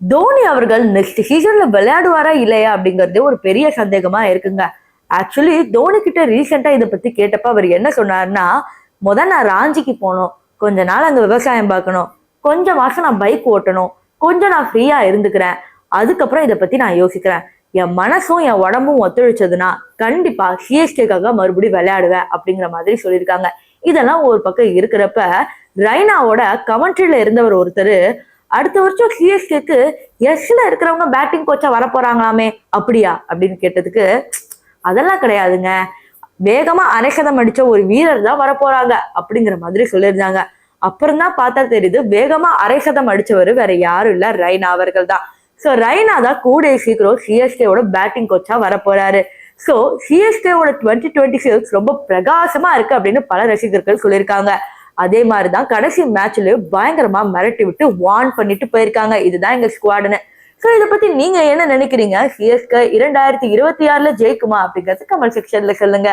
தோனி அவர்கள் நெக்ஸ்ட் சீசன்ல விளையாடுவாரா இல்லையா அப்படிங்கறது ஒரு பெரிய சந்தேகமா இருக்குங்க. ஆக்சுவலி தோனி கிட்ட ரீசெண்டா இதை பத்தி கேட்டப்ப அவர் என்ன சொன்னாருன்னா, நான் ராஞ்சிக்கு போகணும், கொஞ்ச நாள் அங்க விவசாயம் பார்க்கணும், கொஞ்சம் மாசம் நான் பைக் ஓட்டணும், கொஞ்சம் நான் ஃப்ரீயா இருந்துக்கிறேன், அதுக்கப்புறம் இதை பத்தி நான் யோசிக்கிறேன், என் மனசும் என் உடம்பும் ஒத்துழைச்சதுன்னா கண்டிப்பா சிஎஸ்கேக்காக மறுபடியும் விளையாடுவேன் அப்படிங்கிற மாதிரி சொல்லியிருக்காங்க. இதெல்லாம் ஒரு பக்கம் இருக்கிறப்ப, ரெய்னாவோட கமெண்ட்ரியில இருந்தவர் ஒருத்தர், அடுத்த வருஷம் சிஎஸ்கேக்கு எஸ்ல இருக்கிறவங்க பேட்டிங் கோச்சா வர போறாங்களாமே, அப்படியா அப்படின்னு கேட்டதுக்கு, அதெல்லாம் கிடையாதுங்க, வேகமா அரைசதம் அடிச்ச ஒரு வீரர் தான் வர போறாங்க அப்படிங்கிற மாதிரி சொல்லியிருந்தாங்க. அப்புறம் தான் பார்த்தா தெரியுது, வேகமா அரைசதம் அடிச்சவர் வேற யாரும் இல்ல, ரெய்னா அவர்கள் தான். ஸோ ரெய்னா தான் கூடிய சீக்கிரம் சிஎஸ்கேவோட பேட்டிங் கோச்சா வர போறாரு. ஸோ சிஎஸ்கேவோட 2026 ரொம்ப பிரகாசமா இருக்கு அப்படின்னு பல ரசிகர்கள் சொல்லியிருக்காங்க. அதே மாதிரிதான் கடைசி மேட்ச்லயும் பயங்கரமா மிரட்டி விட்டு வார்ன் பண்ணிட்டு போயிருக்காங்க, இதுதான் எங்க ஸ்குவாடுன்னு. சோ இதை பத்தி நீங்க என்ன நினைக்கிறீங்க? சிஎஸ்கே 2026ல ஜெயிக்குமா அப்படிங்கறது கமெண்ட் செக்ஷன்ல சொல்லுங்க.